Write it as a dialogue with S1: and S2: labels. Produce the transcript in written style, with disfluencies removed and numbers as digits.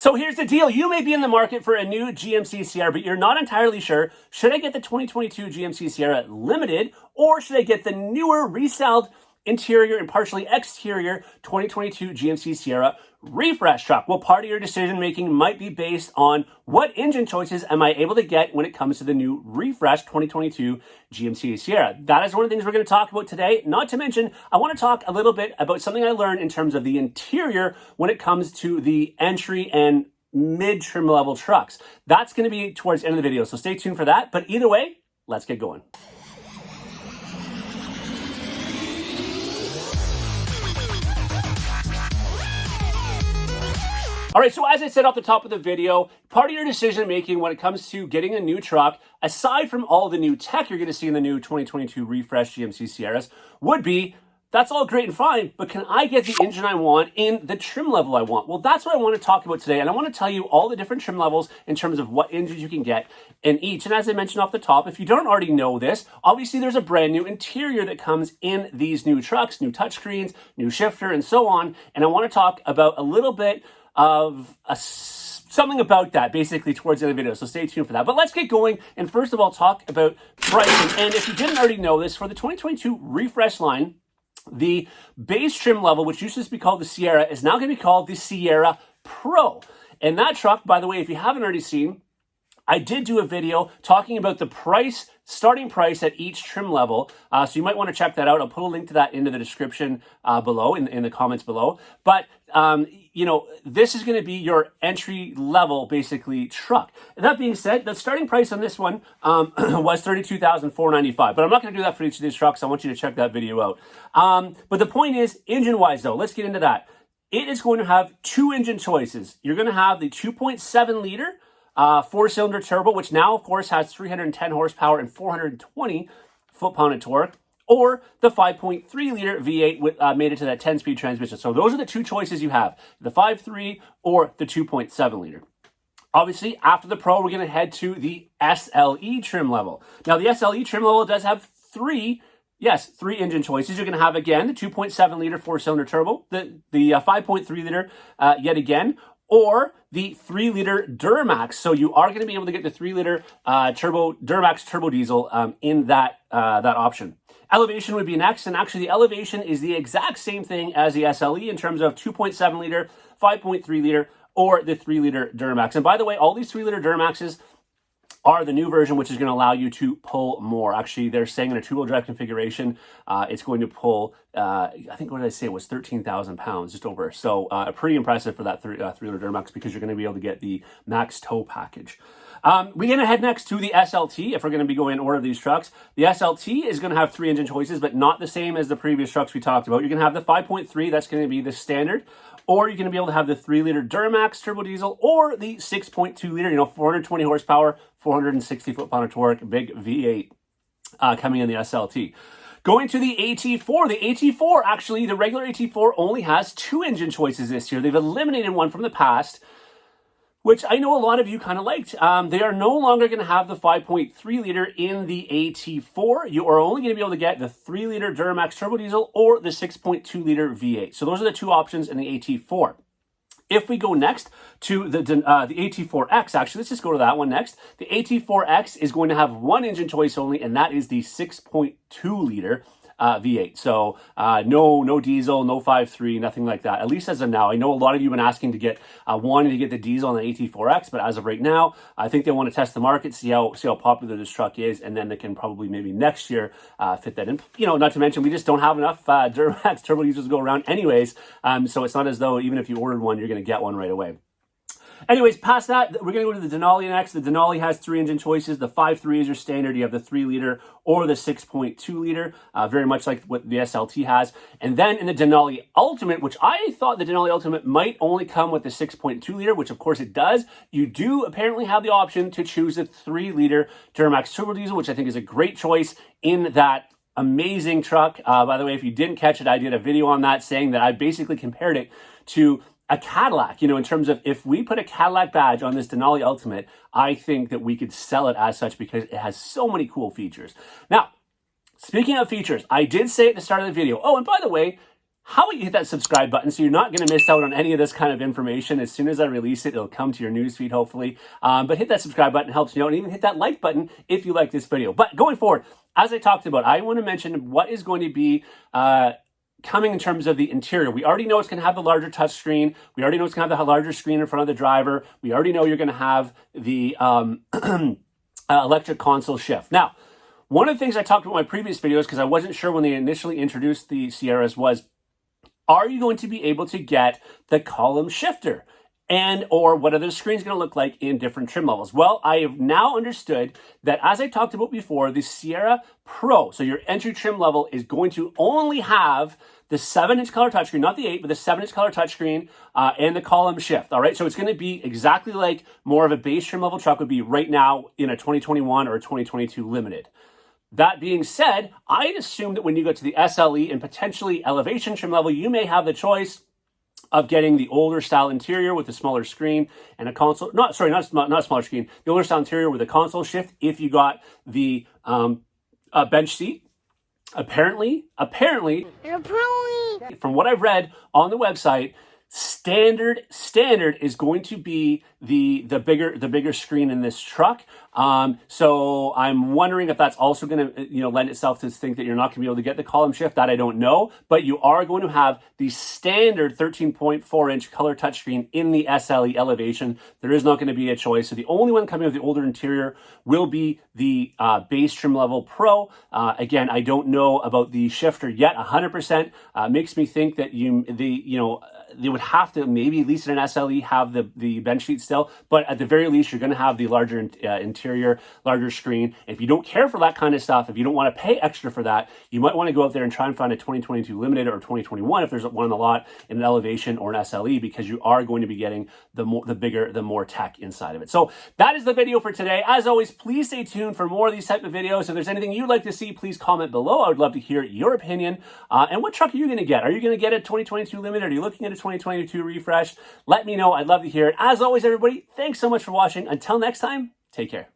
S1: So here's the deal. You may be in the market for a new GMC Sierra, but you're not entirely sure. Should I get the 2022 GMC Sierra Limited, or should I get the newer reselled interior and partially exterior 2022 GMC Sierra refresh truck? Well, part of your decision making might be based on what engine choices am I able to get when it comes to the new refresh 2022 GMC Sierra. That is one of the things we're going to talk about today. Not to mention, I want to talk a little bit about something I learned in terms of the interior when it comes to the entry and mid-trim level trucks. That's going to be towards the end of the video, so stay tuned for that. But either way, let's get going. All right, so as I said off the top of the video, part of your decision making when it comes to getting a new truck, aside from all the new tech you're going to see in the new 2022 refresh GMC Sierras, would be, that's all great and fine, but can I get the engine I want in the trim level I want? Well, that's what I want to talk about today, and I want to tell you all the different trim levels in terms of what engines you can get in each. And as I mentioned off the top, if you don't already know this, obviously there's a brand new interior that comes in these new trucks, new touchscreens, new shifter, and so on. And I want to talk about a little bit of something about that basically towards the end of the video, so stay tuned for that. But let's get going and first of all talk about pricing. And if you didn't already know this, for the 2022 refresh line, the base trim level, which used to be called the Sierra, is now going to be called the Sierra Pro. And that truck, by the way, if you haven't already seen, I did do a video talking about the price, starting price at each trim level. So you might want to check that out. I'll put a link to that into the description below, in the comments below. But, you know, this is going to be your entry level, basically, truck. And that being said, the starting price on this one was $32,495. But I'm not going to do that for each of these trucks. I want you to check that video out. But the point is, engine-wise, though, let's get into that. It is going to have two engine choices. You're going to have the 2.7 liter four-cylinder turbo, which now, of course, has 310 horsepower and 420 foot-pound of torque, or the 5.3-liter V8 with, made it to that 10-speed transmission. So those are the two choices you have, the 5.3 or the 2.7-liter. Obviously, after the Pro, we're going to head to the SLE trim level. Now, the SLE trim level does have three engine choices. You're going to have, again, the 2.7-liter four-cylinder turbo, the 5.3-liter yet again, or the 3-liter Duramax. So you are going to be able to get the 3-liter Duramax turbo diesel in that option. Elevation would be next, and actually the Elevation is the exact same thing as the SLE in terms of 2.7-liter, 5.3-liter, or the 3-liter Duramax. And by the way, all these 3-liter Duramaxes are the new version, which is going to allow you to pull more. Actually, they're saying in a two-wheel drive configuration, it's going to pull, I think, what did I say? It was 13,000 pounds, just over. So pretty impressive for that 3-liter Duramax, because you're going to be able to get the max tow package. We're going to head next to the SLT, if we're going to be going in order of these trucks. The SLT is going to have three engine choices, but not the same as the previous trucks we talked about. You're going to have the 5.3, that's going to be the standard, or you're going to be able to have the 3-liter Duramax turbo diesel, or the 6.2-liter, 420 horsepower, 460 foot-pound of torque, big V8 coming in the SLT. Going to the AT4, the AT4, actually, the regular AT4 only has two engine choices this year. They've eliminated one from the past, which I know a lot of you kind of liked. They are no longer going to have the 5.3-liter in the AT4. You are only going to be able to get the 3-liter Duramax turbo diesel or the 6.2-liter V8. So those are the two options in the AT4. If we go next to the AT4X, actually, let's just go to that one next. The AT4X is going to have one engine choice only, and that is the 6.2-liter V8. So no diesel, no 5.3, nothing like that, at least as of now. I know a lot of you have been asking to get, wanting to get the diesel on the AT4X, but as of right now, I think they want to test the market, see how popular this truck is, and then they can probably maybe next year fit that in. Not to mention, we just don't have enough Duramax turbo diesels to go around anyways, so it's not as though even if you ordered one, you're going to get one right away. Anyways, past that, we're going to go to the Denali next. The Denali has three engine choices. The 5.3 is your standard. You have the 3-liter or the 6.2-liter, very much like what the SLT has. And then in the Denali Ultimate, which I thought the Denali Ultimate might only come with the 6.2-liter, which of course it does, you do apparently have the option to choose the 3-liter Duramax turbo diesel, which I think is a great choice in that amazing truck. By the way, if you didn't catch it, I did a video on that saying that I basically compared it to a Cadillac, in terms of if we put a Cadillac badge on this Denali Ultimate, I think that we could sell it as such because it has so many cool features. Now, speaking of features, I did say at the start of the video, oh, and by the way, how about you hit that subscribe button so you're not going to miss out on any of this kind of information. As soon as I release it, it'll come to your newsfeed, hopefully. But hit that subscribe button, helps me out, and even hit that like button if you like this video. But going forward, as I talked about, I want to mention what is going to be coming in terms of the interior. We already know it's going to have the larger touchscreen. We already know it's going to have the larger screen in front of the driver. We already know you're going to have the electric console shift. Now, one of the things I talked about in my previous videos, because I wasn't sure when they initially introduced the Sierras, was, are you going to be able to get the column shifter? And or what are the screens going to look like in different trim levels? Well, I have now understood that, as I talked about before, the Sierra Pro, so your entry trim level, is going to only have the 7-inch color touchscreen, not the 8, but the 7-inch color touchscreen and the column shift. All right, so it's going to be exactly like more of a base trim level truck would be right now in a 2021 or a 2022 Limited. That being said, I'd assume that when you go to the SLE and potentially elevation trim level, you may have the choice of getting the older style interior with a smaller screen and a console. Not a smaller screen. The older style interior with a console shift. If you got the bench seat, apparently, from what I've read on the website, standard is going to be the bigger screen in this truck. So I'm wondering if that's also going to lend itself to think that you're not going to be able to get the column shift. That I don't know, but you are going to have the standard 13.4-inch color touchscreen in the SLE elevation. There is not going to be a choice. So the only one coming with the older interior will be the base trim level Pro. Again, I don't know about the shifter yet. 100% makes me think that they would have to, maybe at least in an SLE, have the bench seat still, but at the very least, you're going to have the larger interior, larger screen. If you don't care for that kind of stuff, if you don't want to pay extra for that, you might want to go out there and try and find a 2022 Limited or 2021 if there's one in the lot in an elevation or an SLE, because you are going to be getting the more tech inside of it. So that is the video for today. As always, please stay tuned for more of these type of videos. If there's anything you'd like to see, please comment below. I would love to hear your opinion. And what truck are you going to get? Are you going to get a 2022 Limited? Are you looking at a 2022 refresh? Let me know. I'd love to hear it. As always, everybody, thanks so much for watching. Until next time, take care.